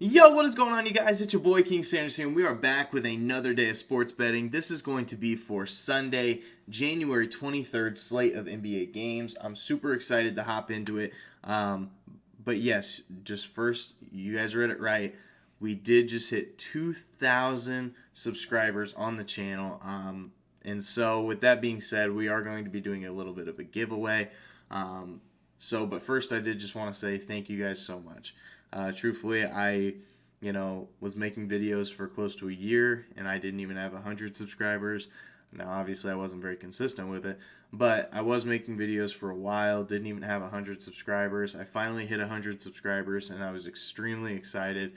Yo, what is going on, you guys? It's your boy King Sanders here, and we are back with another day of sports betting. This is going to be for Sunday, January 23rd slate of NBA games. I'm super excited to hop into it. But yes, just first, you guys read it right. We did just hit 2,000 subscribers on the channel. And so, with that being said, we are going to be doing a little bit of a giveaway. But first, I did just want to say thank you guys so much. Truthfully, I was making videos for close to a year, and I didn't even have 100 subscribers. Now, obviously, I wasn't very consistent with it, but I was making videos for a while, didn't even have 100 subscribers. I finally hit 100 subscribers, and I was extremely excited.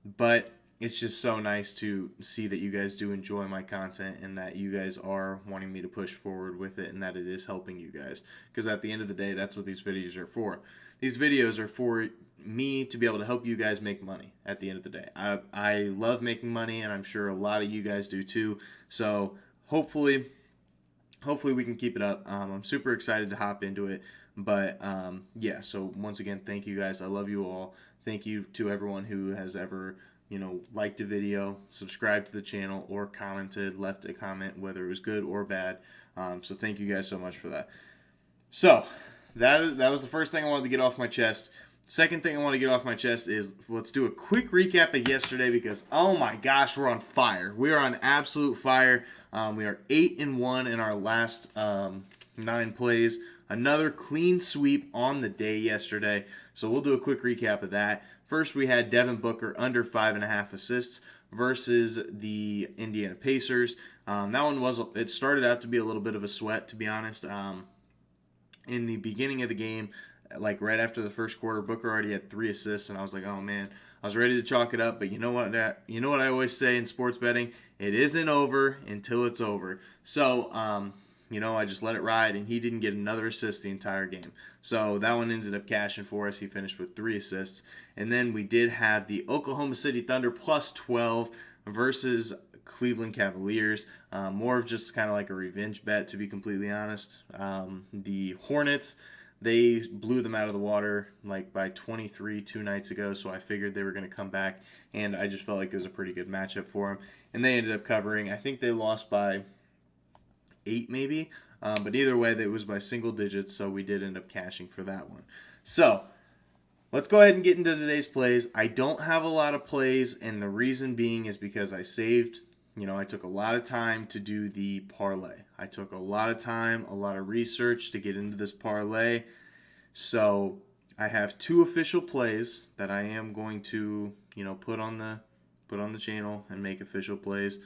But it's just so nice to see that you guys do enjoy my content and that you guys are wanting me to push forward with it and that it is helping you guys. Because at the end of the day, that's what these videos are for. These videos are for me to be able to help you guys make money at the end of the day. I love making money, and I'm sure a lot of you guys do too. So hopefully we can keep it up. I'm super excited to hop into it. But yeah, so once again, thank you guys. I love you all. Thank you to everyone who has ever liked a video, subscribed to the channel, or commented, left a comment, whether it was good or bad. So thank you guys so much for that. So that was the first thing I wanted to get off my chest. Second thing I want to get off my chest is let's do a quick recap of yesterday because, oh my gosh, we're on fire. We are on absolute fire. We are 8-1 in our last 9 plays. Another clean sweep on the day yesterday. So we'll do a quick recap of that. First, we had Devin Booker under 5.5 assists versus the Indiana Pacers. That one it started out to be a little bit of a sweat, to be honest. In the beginning of the game, like right after the first quarter, Booker already had 3 assists, and I was like, oh man, I was ready to chalk it up. But you know what I always say in sports betting? It isn't over until it's over. So, I just let it ride, and he didn't get another assist the entire game. So that one ended up cashing for us. He finished with 3 assists. And then we did have the Oklahoma City Thunder plus 12 versus Cleveland Cavaliers. More of just kind of like a revenge bet, to be completely honest. The Hornets, they blew them out of the water like by 23 2 nights ago, so I figured they were going to come back, and I just felt like it was a pretty good matchup for them. And they ended up covering. I think they lost by 8 maybe, but either way, it was by single digits, so we did end up cashing for that one. So let's go ahead and get into today's plays. I don't have a lot of plays, and the reason being is because I saved. I took a lot of time to do the parlay. I took a lot of time, a lot of research to get into this parlay. So I have 2 official plays that I am going to, put on the channel and make official plays.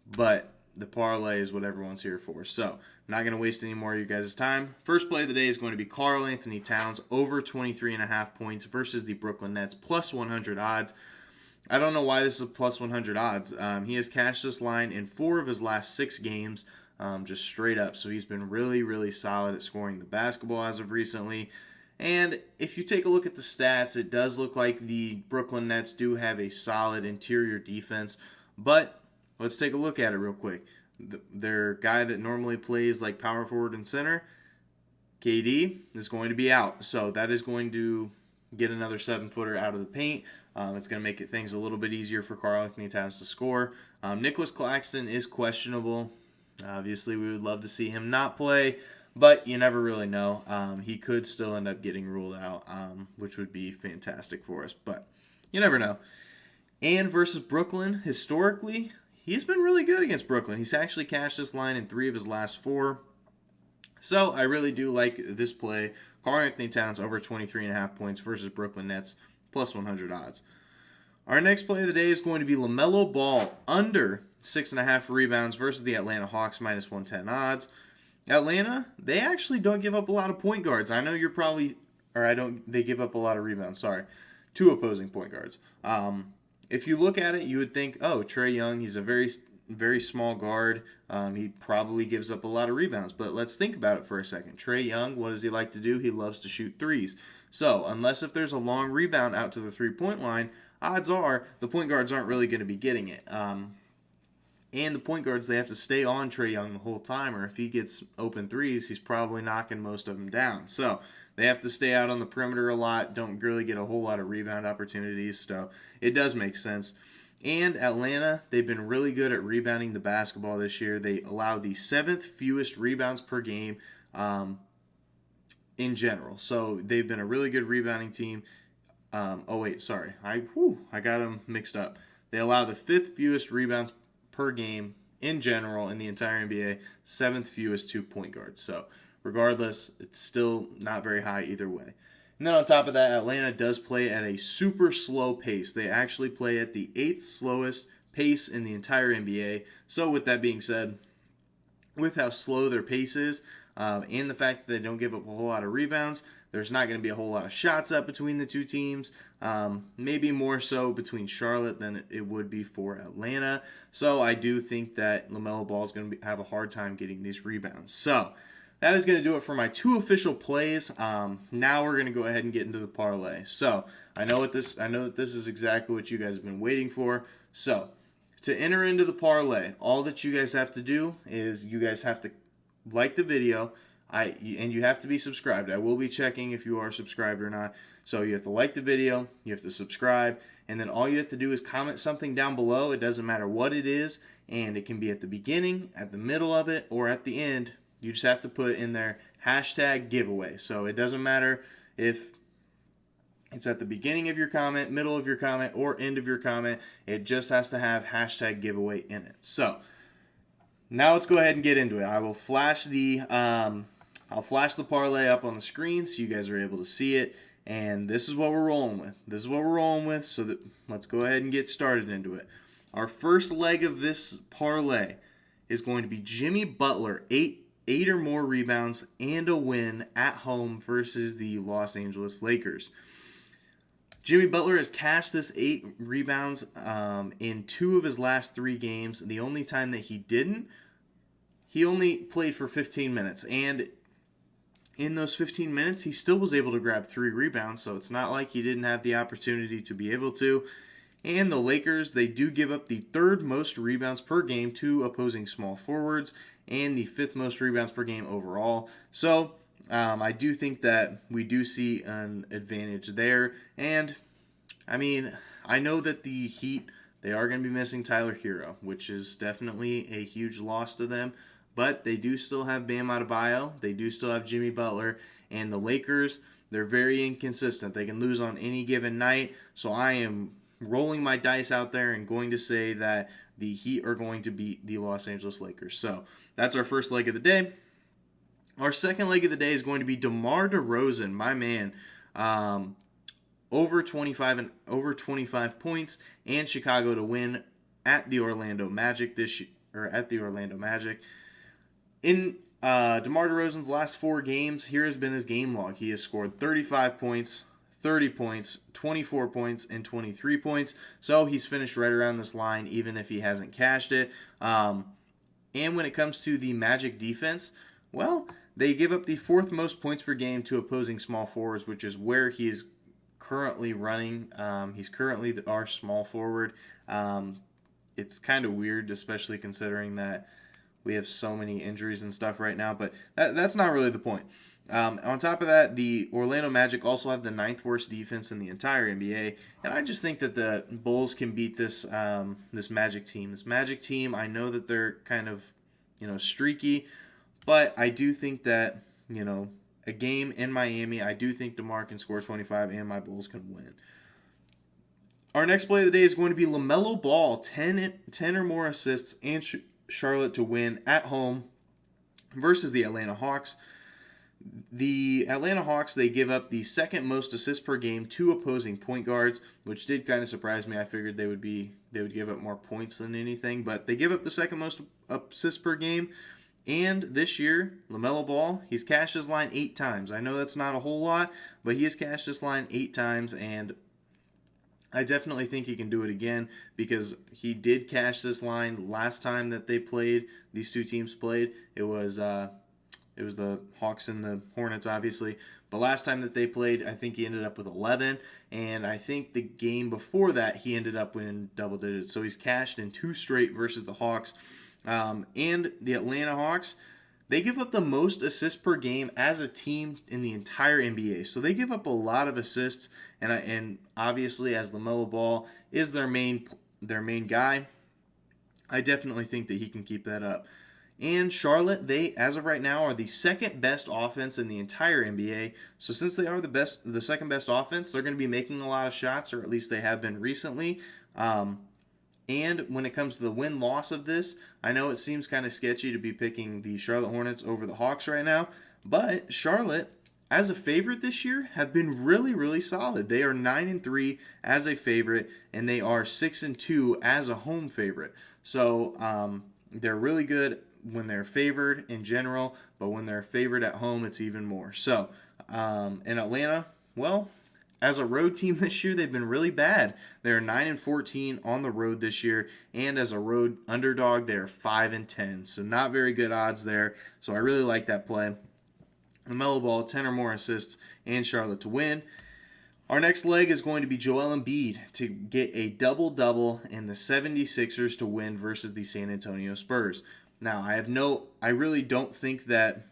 But the parlay is what everyone's here for. So I'm not going to waste any more of you guys' time. First play of the day is going to be Karl Anthony Towns over 23.5 points versus the Brooklyn Nets plus 100 odds. I don't know why this is plus 100 odds. He has cashed this line in 4 of his last 6 games, just straight up. So he's been really, really solid at scoring the basketball as of recently. And if you take a look at the stats, it does look like the Brooklyn Nets do have a solid interior defense. But let's take a look at it real quick. Their guy that normally plays like power forward and center, KD, is going to be out. So that is going to get another 7-footer out of the paint. It's going to make things a little bit easier for Karl Anthony Towns to score. Nicholas Claxton is questionable. Obviously, we would love to see him not play, but you never really know. He could still end up getting ruled out, which would be fantastic for us, but you never know. And versus Brooklyn, historically, he's been really good against Brooklyn. He's actually cashed this line in 3 of his last 4. So I really do like this play. Karl Anthony Towns over 23.5 points versus Brooklyn Nets plus 100 odds. Our next play of the day is going to be LaMelo Ball under 6.5 rebounds versus the Atlanta Hawks minus 110 odds. Atlanta, they actually don't give up a lot of point guards. I know you're probably, they give up a lot of rebounds, sorry. 2 opposing point guards. If you look at it, you would think, oh, Trae Young, he's a very, very small guard. He probably gives up a lot of rebounds. But let's think about it for a second. Trae Young, what does he like to do? He loves to shoot threes. So unless if there's a long rebound out to the 3-point line, odds are the point guards aren't really going to be getting it. And the point guards, they have to stay on Trae Young the whole time, or if he gets open threes, he's probably knocking most of them down. So they have to stay out on the perimeter a lot, don't really get a whole lot of rebound opportunities, so it does make sense. And Atlanta, they've been really good at rebounding the basketball this year. They allow the 7th fewest rebounds per game in general. So they've been a really good rebounding team. I got them mixed up. They allow the 5th fewest rebounds per game in general in the entire NBA, 7th fewest to point guards. So regardless, it's still not very high either way. And then on top of that, Atlanta does play at a super slow pace. They actually play at the 8th slowest pace in the entire NBA. So with that being said, with how slow their pace is, and the fact that they don't give up a whole lot of rebounds, there's not going to be a whole lot of shots up between the two teams. Maybe more so between Charlotte than it would be for Atlanta. So I do think that LaMelo Ball is going to have a hard time getting these rebounds. So that is going to do it for my 2 official plays. Now we're going to go ahead and get into the parlay. So I know that this is exactly what you guys have been waiting for. So to enter into the parlay, all that you guys have to do is you guys have to like the video, and you have to be subscribed. I will be checking if you are subscribed or not. So you have to like the video, you have to subscribe, and then all you have to do is comment something down below. It doesn't matter what it is, and it can be at the beginning, at the middle of it, or at the end. You just have to put in there #giveaway. So it doesn't matter if it's at the beginning of your comment, middle of your comment, or end of your comment. It just has to have #giveaway in it. So now let's go ahead and get into it. I will flash the parlay up on the screen so you guys are able to see it. And this is what we're rolling with. So let's go ahead and get started into it. Our first leg of this parlay is going to be Jimmy Butler, 8 or more rebounds and a win at home versus the Los Angeles Lakers. Jimmy Butler has cashed this 8 rebounds in 2 of his last 3 games. The only time that he didn't, he only played for 15 minutes. And in those 15 minutes, he still was able to grab 3 rebounds. So it's not like he didn't have the opportunity to be able to. And the Lakers, they do give up the 3rd most rebounds per game to opposing small forwards and the 5th most rebounds per game overall. So I do think that we do see an advantage there. And, I mean, I know that the Heat, they are going to be missing Tyler Hero, which is definitely a huge loss to them. But they do still have Bam Adebayo. They do still have Jimmy Butler. And the Lakers, they're very inconsistent. They can lose on any given night. So I am rolling my dice out there and going to say that the Heat are going to beat the Los Angeles Lakers. So that's our first leg of the day. Our second leg of the day is going to be DeMar DeRozan, my man, over 25 points, and Chicago to win at the Orlando Magic In DeMar DeRozan's last 4 games, here has been his game log. He has scored 35 points, 30 points, 24 points, and 23 points. So he's finished right around this line, even if he hasn't cashed it. And when it comes to the Magic defense, well, they give up the 4th most points per game to opposing small forwards, which is where he is currently running. He's currently our small forward. It's kind of weird, especially considering that we have so many injuries and stuff right now, but that's not really the point. On top of that, the Orlando Magic also have the 9th worst defense in the entire NBA, and I just think that the Bulls can beat this Magic team. This Magic team, I know that they're kind of, streaky, but I do think that, a game in Miami, I do think DeMar can score 25 and my Bulls can win. Our next play of the day is going to be LaMelo Ball, 10 or more assists, and Charlotte to win at home versus the Atlanta Hawks. The Atlanta Hawks, they give up the 2nd most assists per game to opposing point guards, which did kind of surprise me. I figured they would give up more points than anything, but they give up the 2nd most assists per game. And this year, LaMelo Ball, he's cashed his line 8 times. I know that's not a whole lot, but he has cashed his line 8 times, and I definitely think he can do it again because he did cash this line last time that these two teams played. It was the Hawks and the Hornets, obviously. But last time that they played, I think he ended up with 11. And I think the game before that, he ended up in double digits. So he's cashed in 2 straight versus the Hawks. And the Atlanta Hawks, They give up the most assists per game as a team in the entire NBA. So they give up a lot of assists, and obviously as LaMelo Ball is their main guy, I definitely think that he can keep that up. And Charlotte, they, as of right now, are the second best offense in the entire NBA. So since they are the second best offense, they're going to be making a lot of shots, or at least they have been recently. And when it comes to the win-loss of this, I know it seems kind of sketchy to be picking the Charlotte Hornets over the Hawks right now, but Charlotte, as a favorite this year, have been really, really solid. They are 9-3 as a favorite, and they are 6-2 as a home favorite. So they're really good when they're favored in general, but when they're favored at home, it's even more. So in Atlanta, well, as a road team this year, they've been really bad. They're 9-14 on the road this year, and as a road underdog, they're 5-10. So not very good odds there. So I really like that play. LaMelo Ball, 10 or more assists, and Charlotte to win. Our next leg is going to be Joel Embiid to get a double-double and the 76ers to win versus the San Antonio Spurs. Now, I really don't think that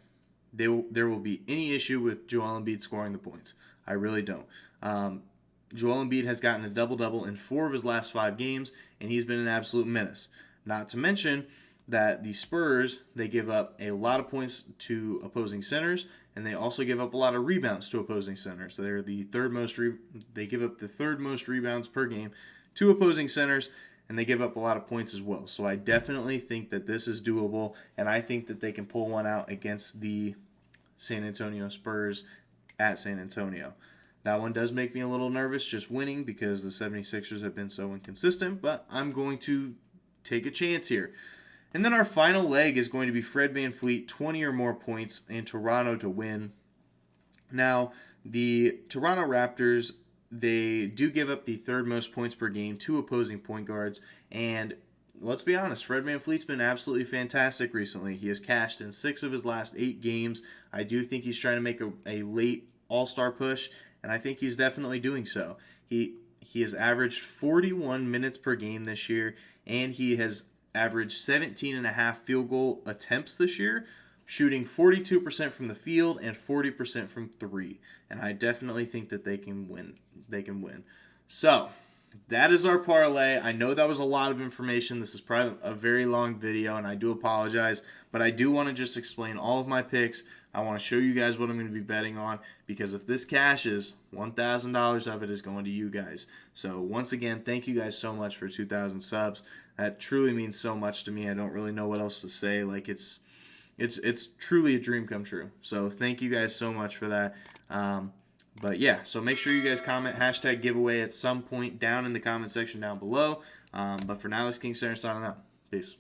there will be any issue with Joel Embiid scoring the points. I really don't. Joel Embiid has gotten a double-double in 4 of his last 5 games, and he's been an absolute menace. Not to mention that the Spurs, they give up a lot of points to opposing centers, and they also give up a lot of rebounds to opposing centers. So they're the they give up the third most rebounds per game to opposing centers, and they give up a lot of points as well. So I definitely think that this is doable, and I think that they can pull one out against the San Antonio Spurs at San Antonio. That one does make me a little nervous just winning because the 76ers have been so inconsistent, but I'm going to take a chance here. And then our final leg is going to be Fred VanVleet, 20 or more points, in Toronto to win. Now, the Toronto Raptors, they do give up the third most points per game to opposing point guards, and let's be honest, Fred VanVleet's been absolutely fantastic recently. He has cashed in 6 of his last 8 games. I do think he's trying to make a late all-star push, and I think he's definitely doing so. He has averaged 41 minutes per game this year, and he has averaged 17.5 field goal attempts this year, shooting 42% from the field and 40% from 3. And I definitely think that they can win. So, that is our parlay. I know that was a lot of information. This is probably a very long video, and I do apologize. But I do want to just explain all of my picks. I want to show you guys what I'm going to be betting on, because if this cashes, $1,000 of it is going to you guys. So once again, thank you guys so much for 2,000 subs. That truly means so much to me. I don't really know what else to say. Like it's truly a dream come true. So thank you guys so much for that. But yeah, so make sure you guys comment hashtag giveaway at some point down in the comment section down below. But for now, this is King Center signing out. Peace.